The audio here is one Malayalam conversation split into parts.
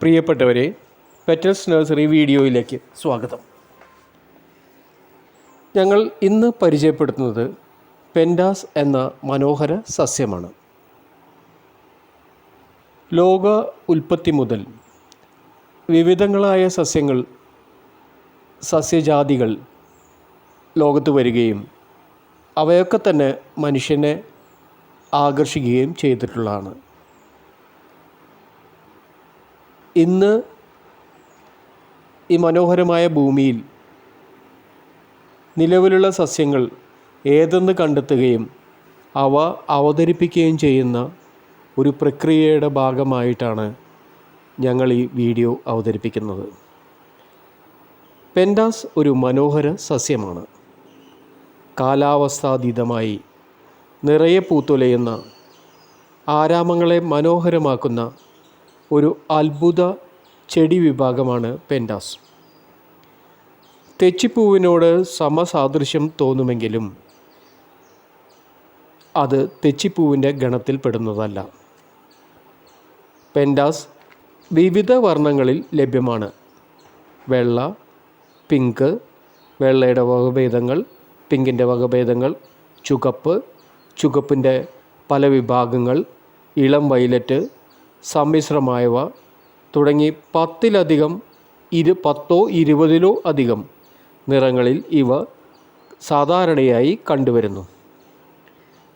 പ്രിയപ്പെട്ടവരെ, പെറ്റൽസ് നഴ്സറി വീഡിയോയിലേക്ക് സ്വാഗതം. ഞങ്ങൾ ഇന്ന് പരിചയപ്പെടുത്തുന്നത് പെൻഡാസ് എന്ന മനോഹര സസ്യമാണ്. ലോക ഉൽപ്പത്തി മുതൽ വിവിധങ്ങളായ സസ്യജാതികൾ ലോകത്ത് വരികയും അവയൊക്കെ തന്നെ മനുഷ്യനെ ആകർഷിക്കുകയും ചെയ്തിട്ടുള്ളതാണ്. ഇന്ന് ഈ മനോഹരമായ ഭൂമിയിൽ നിലവിലുള്ള സസ്യങ്ങൾ ഏതെന്ന് കണ്ടെത്തുകയും അവ അവതരിപ്പിക്കുകയും ചെയ്യുന്ന ഒരു പ്രക്രിയയുടെ ഭാഗമായിട്ടാണ് ഞങ്ങൾ ഈ വീഡിയോ അവതരിപ്പിക്കുന്നത്. പെൻഡാസ് ഒരു മനോഹര സസ്യമാണ്. കാലാവസ്ഥാതീതമായി നിറയെ പൂത്തുലയുന്ന, ആരാമങ്ങളെ മനോഹരമാക്കുന്ന ഒരു അത്ഭുത ചെടി വിഭാഗമാണ് പെൻഡാസ്. തെച്ചിപ്പൂവിനോട് സമസാദൃശ്യം തോന്നുമെങ്കിലും അത് തെച്ചിപ്പൂവിൻ്റെ ഗണത്തിൽപ്പെടുന്നതല്ല. പെൻഡാസ് വിവിധ വർണ്ണങ്ങളിൽ ലഭ്യമാണ്. വെള്ള, പിങ്ക്, വെള്ളയുടെ വകഭേദങ്ങൾ, പിങ്കിൻ്റെ വകഭേദങ്ങൾ, ചുവപ്പിൻ്റെ പല വിഭാഗങ്ങൾ, ഇളം വയലറ്റ്, സമ്മിശ്രമായവ തുടങ്ങി 10-ലധികം 10-20 അധികം നിറങ്ങളിൽ ഇവ സാധാരണയായി കണ്ടുവരുന്നു.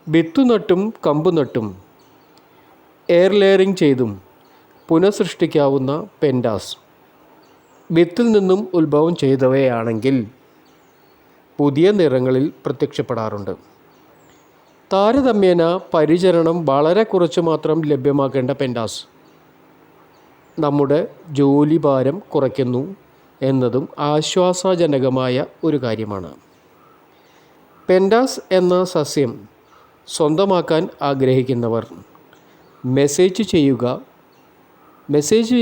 വിത്തുനട്ടും കമ്പുനട്ടും എയർ ലെയറിംഗ് ചെയ്തും പുനഃസൃഷ്ടിക്കാവുന്ന പെൻഡാസ് വിത്തിൽ നിന്നും ഉത്ഭവം ചെയ്തവയാണെങ്കിൽ പുതിയ നിറങ്ങളിൽ പ്രത്യക്ഷപ്പെടാറുണ്ട്. താരതമ്യേന പരിചരണം വളരെ കുറച്ച് മാത്രം ലഭ്യമാക്കേണ്ട പെൻഡാസ് നമ്മുടെ ജോലിഭാരം കുറയ്ക്കുന്നു എന്നതും ആശ്വാസജനകമായ ഒരു കാര്യമാണ്. പെൻഡാസ് എന്ന സസ്യം സ്വന്തമാക്കാൻ ആഗ്രഹിക്കുന്നവർ മെസ്സേജ്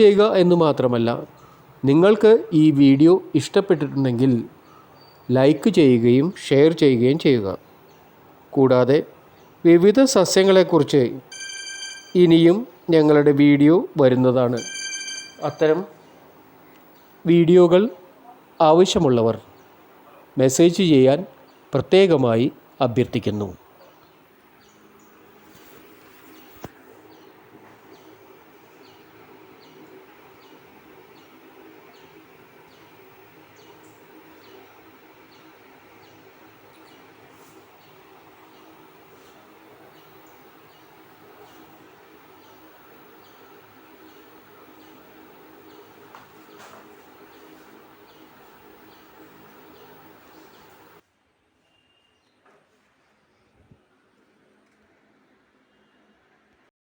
ചെയ്യുക എന്ന് മാത്രമല്ല, നിങ്ങൾക്ക് ഈ വീഡിയോ ഇഷ്ടപ്പെട്ടിട്ടുണ്ടെങ്കിൽ ലൈക്ക് ചെയ്യുകയും ഷെയർ ചെയ്യുകയും ചെയ്യുക. കൂടാതെ വിവിധ സസ്യങ്ങളെക്കുറിച്ച് ഇനിയും ഞങ്ങളുടെ വീഡിയോ വരുന്നതാണ്. അത്തരം വീഡിയോകൾ ആവശ്യമുള്ളവർ മെസ്സേജ് ചെയ്യാൻ പ്രത്യേകമായി അഭ്യർത്ഥിക്കുന്നു.